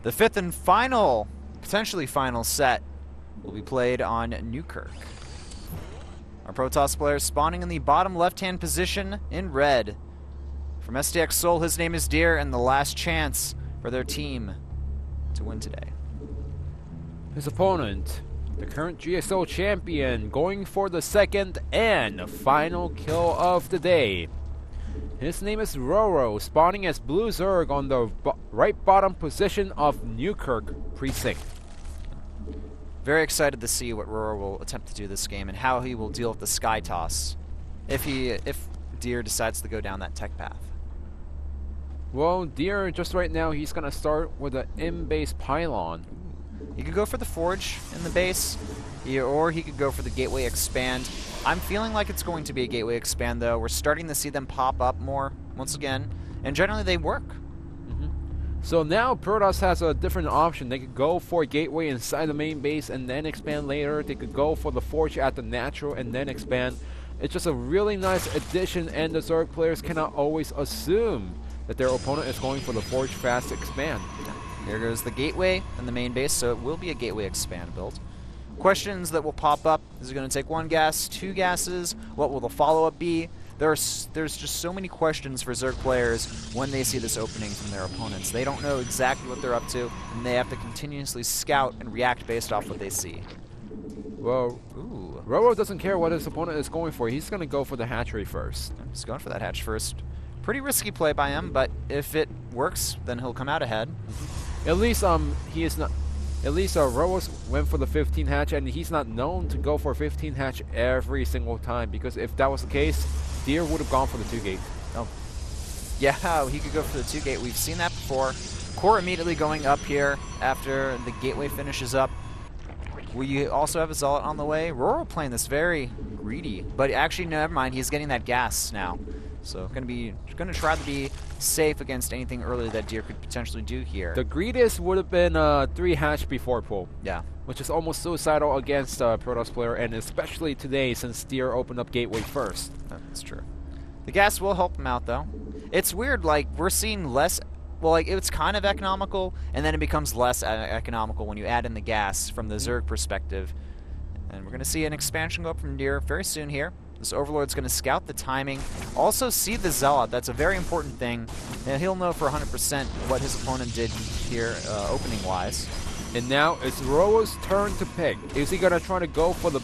The fifth and final, potentially final set will be played on Newkirk. Our Protoss player spawning in the bottom left-hand position in red. From STX Seoul, his name is Deer, and the last chance for their team to win today. His opponent, the current GSL champion, going for the second and final kill of the day. His name is Roro, spawning as Blue Zerg on the right bottom position of Newkirk Precinct. Very excited to see what Roro will attempt to do this game and how he will deal with the sky toss if Deer decides to go down that tech path. Well, Deer, just right now, he's going to start with an in-base pylon. He could go for the Forge in the base, or he could go for the Gateway Expand. I'm feeling like it's going to be a Gateway Expand, though. We're starting to see them pop up more, once again, and generally they work. So now Protoss has a different option. They could go for Gateway inside the main base and then expand later. They could go for the Forge at the natural and then expand. It's just a really nice addition, and the Zerg players cannot always assume that their opponent is going for the Forge fast expand. Here goes the Gateway and the main base, so it will be a Gateway Expand build. Questions that will pop up: is it going to take 1 gas, 2 gases? What will the follow-up be? There's just so many questions for Zerg players when they see this opening from their opponents. They don't know exactly what they're up to, and they have to continuously scout and react based off what they see. Well, Roro doesn't care what his opponent is going for. He's going to go for the hatchery first. He's going for that hatch first. Pretty risky play by him, but if it works, then he'll come out ahead. At least he is not. At least Roro went for the 15 hatch, and he's not known to go for 15 hatch every single time. Because if that was the case, Deer would have gone for the 2 gate. Oh, yeah, he could go for the 2 gate. We've seen that before. Core immediately going up here after the Gateway finishes up. We also have a Zealot on the way. Roro playing this very greedy, but actually, no, never mind. He's getting that gas now. So going to try to be safe against anything early that Deer could potentially do here. The greediest would have been 3 hatch before pull. Yeah. Which is almost suicidal against a Protoss player, and especially today since Deer opened up Gateway first. That's true. The gas will help him out, though. It's weird, like, we're seeing less... Well, like, it's kind of economical, and then it becomes less economical when you add in the gas from the Zerg perspective. And we're going to see an expansion go up from Deer very soon here. This Overlord's going to scout the timing, also see the Zealot. That's a very important thing, and he'll know for 100% what his opponent did here opening-wise. And now it's Roro's turn to pick. Is he going to try to go for the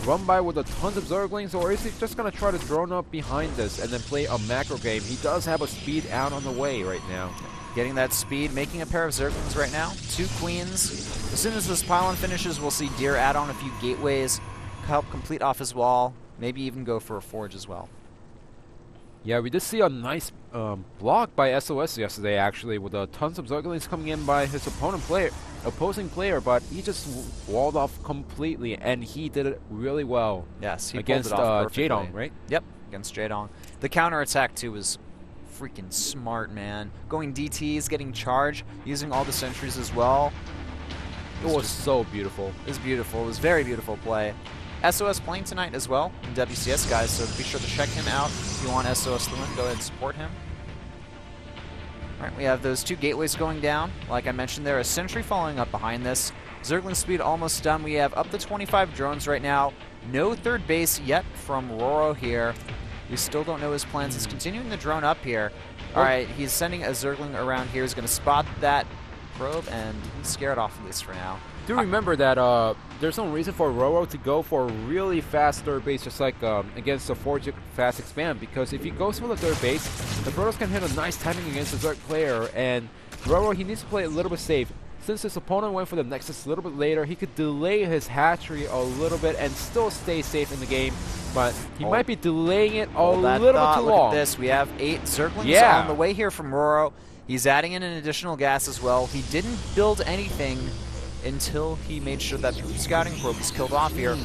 run by with a tons of Zerglings, or is he just going to try to drone up behind this and then play a macro game? He does have a speed out on the way right now. Getting that speed, making a pair of Zerglings right now. 2 Queens. As soon as this pylon finishes, we'll see Deer add on a few Gateways, help complete off his wall, maybe even go for a Forge as well. Yeah, we did see a nice block by SOS yesterday, actually, with tons of Zerglings coming in by his opposing player, but he just walled off completely, and he did it really well. Yes, he against pulled it off perfectly. Jaedong, right? Yep, against Jaedong. The counterattack, too, was freaking smart, man. Going DTs, getting charge, using all the sentries as well. It was so beautiful. It was beautiful. It was very beautiful play. SOS playing tonight as well in WCS, guys, so be sure to check him out. If you want SOS to win, go ahead and support him. Alright, we have those 2 Gateways going down. Like I mentioned there, a sentry following up behind this. Zergling speed almost done. We have up to 25 drones right now. No 3rd base yet from Roro here. We still don't know his plans. He's continuing to drone up here. Alright, he's sending a Zergling around here. He's going to spot that probe and scare it off at least for now. Do remember that there's no reason for Roro to go for a really fast 3rd base, just like against the Forge fast expand, because if he goes for the 3rd base, the Protoss can hit a nice timing against the Zerg player, and Roro, he needs to play a little bit safe. Since his opponent went for the Nexus a little bit later, he could delay his hatchery a little bit and still stay safe in the game, but he might be delaying it a little bit too long. Look at this. We have 8 Zerglings on the way here from Roro. He's adding in an additional gas as well. He didn't build anything until he made sure that scouting probe was killed off here. We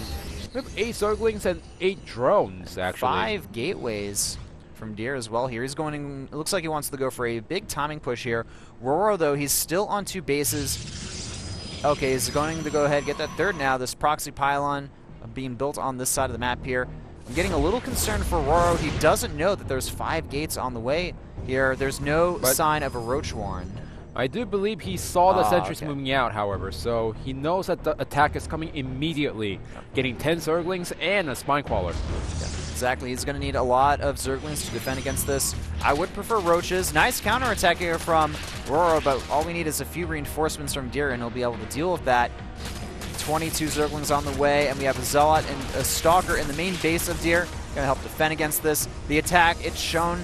have 8 Zerglings and 8 drones, actually. 5 Gateways from Deer as well here. He's going, it looks like he wants to go for a big timing push here. Roro, though, he's still on 2 bases. Okay, he's going to go ahead and get that 3rd now. This proxy pylon being built on this side of the map here. I'm getting a little concerned for Roro. He doesn't know that there's 5 gates on the way here. There's no sign of a Roach Warren. I do believe he saw the sentries okay. moving out, however, so he knows that the attack is coming immediately, getting 10 Zerglings and a Spine Crawler. Yeah, exactly. He's going to need a lot of Zerglings to defend against this. I would prefer Roaches. Nice counterattack here from Roro, but all we need is a few reinforcements from Deer, and he'll be able to deal with that. 22 Zerglings on the way, and we have a Zealot and a Stalker in the main base of Deer. Going to help defend against this. The attack, it's shown.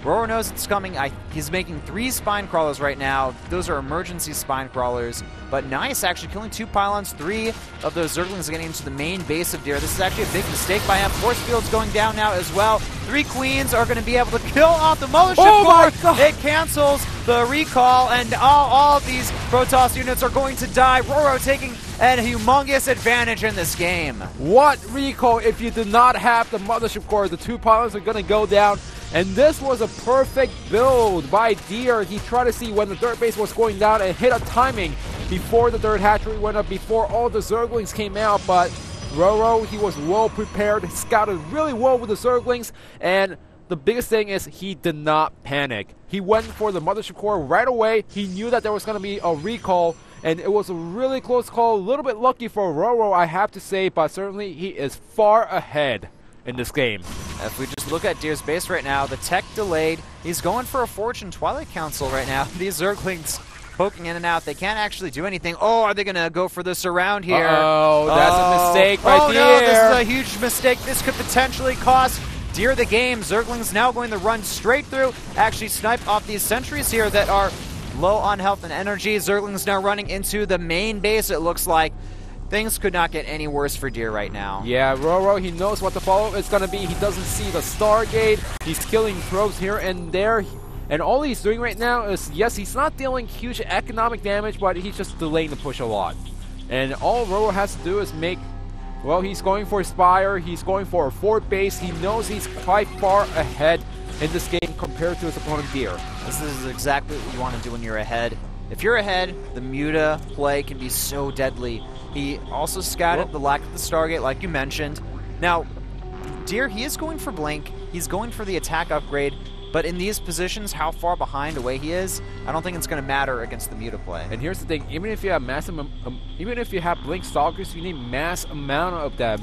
Roro knows it's coming. He's making 3 Spine Crawlers right now. Those are emergency Spine Crawlers. But nice, actually, killing 2 pylons. 3 of those Zerglings are getting into the main base of Deer. This is actually a big mistake by him. Force Field's going down now as well. 3 Queens are going to be able to kill off the Mothership Core. It cancels the recall, and all of these Protoss units are going to die. Roro taking a humongous advantage in this game. What recall if you do not have the Mothership Core? The 2 pylons are going to go down. And this was a perfect build by Deer. He tried to see when the third base was going down and hit a timing before the third hatchery went up, before all the Zerglings came out. But Roro, he was well prepared, scouted really well with the Zerglings, and the biggest thing is he did not panic. He went for the Mothership Core right away. He knew that there was going to be a recall, and it was a really close call. A little bit lucky for Roro, I have to say, but certainly he is far ahead in this game. If we just look at Deer's base right now, the tech delayed. He's going for a Fortune Twilight Council right now. These Zerglings poking in and out. They can't actually do anything. Oh, are they going to go for the surround here? Oh, that's a mistake right there. Oh, no, this is a huge mistake. This could potentially cost Deer the game. Zerglings now going to run straight through, actually snipe off these sentries here that are low on health and energy. Zerglings now running into the main base, it looks like. Things could not get any worse for Deer right now. Yeah, Roro, he knows what the follow-up is going to be. He doesn't see the Stargate. He's killing probes here and there. And all he's doing right now is, yes, he's not dealing huge economic damage, but he's just delaying the push a lot. And all Roro has to do is make, well, he's going for Spire. He's going for a fort base. He knows he's quite far ahead in this game compared to his opponent Deer. This is exactly what you want to do when you're ahead. If you're ahead, the Muta play can be so deadly. He also scouted the lack of the Stargate, like you mentioned. Now, Deer, he is going for Blink. He's going for the attack upgrade. But in these positions, how far behind away he is, I don't think it's going to matter against the Muta play. And here's the thing: even if you have even if you have Blink Stalkers, you need mass amount of them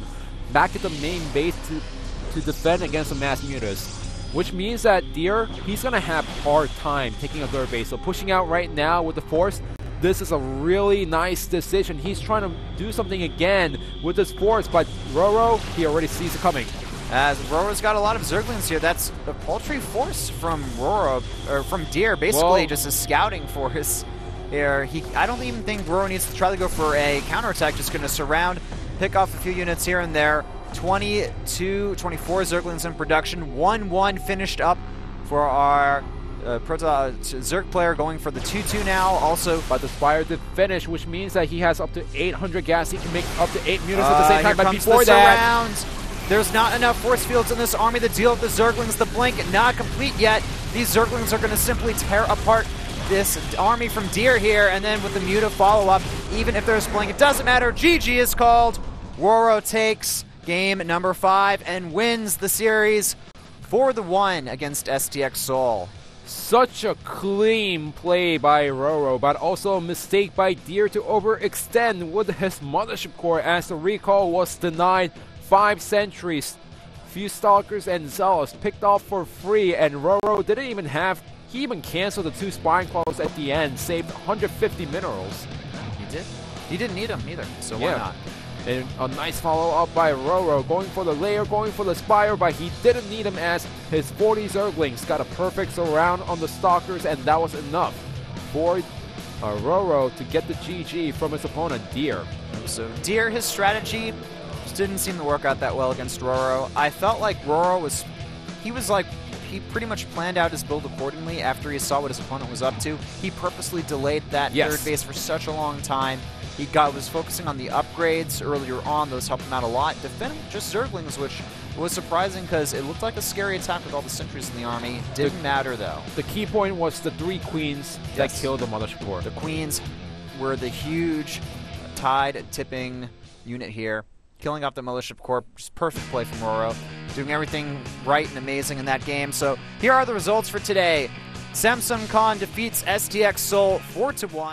back at the main base to defend against the mass Mutas. Which means that Deer, he's going to have hard time taking a third base. So pushing out right now with the Force, this is a really nice decision. He's trying to do something again with this Force, but Roro, he already sees it coming. As Roro's got a lot of Zerglings here. That's a paltry force from Roro, or from Deer, basically just a scouting force here. I don't even think Roro needs to try to go for a counterattack. Just going to surround, pick off a few units here and there. 22, 24 Zerglings in production. 1-1 finished up for our Zerg player, going for the 2-2 now. Also, but the Spire did finish, which means that he has up to 800 gas. He can make up to 8 Mutas at the same time. But before that, there's not enough force fields in this army to deal with the Zerglings. The blink not complete yet. These Zerglings are going to simply tear apart this army from Deer here, and then with the Muta follow-up, even if there's blink, it doesn't matter. GG is called. Roro takes game number 5 and wins the series 4-1 against STX Seoul. Such a clean play by Roro, but also a mistake by Deer to overextend with his Mothership Core as the recall was denied. 5 sentries, few Stalkers and Zealots picked off for free, and Roro didn't even have, he even canceled the 2 Spine Claws at the end, saved 150 minerals. He did. He didn't need them either, so why not? And a nice follow-up by Roro, going for the layer, going for the Spire, but he didn't need him as his 40 Zerglings got a perfect surround on the Stalkers, and that was enough for Roro to get the GG from his opponent, Deer. So Deer, his strategy just didn't seem to work out that well against Roro. I felt like Roro was, he pretty much planned out his build accordingly after he saw what his opponent was up to. He purposely delayed that third base for such a long time. He was focusing on the upgrades earlier on. Those helped him out a lot. Defending just Zerglings, which was surprising because it looked like a scary attack with all the sentries in the army. Didn't matter, though. The key point was the 3 Queens that killed the Mothership Core. The Queens were the huge tide-tipping unit here. Killing off the Mothership Core, just perfect play from Roro. Doing everything right and amazing in that game. So here are the results for today. Samsung Khan defeats STX Seoul 4-1.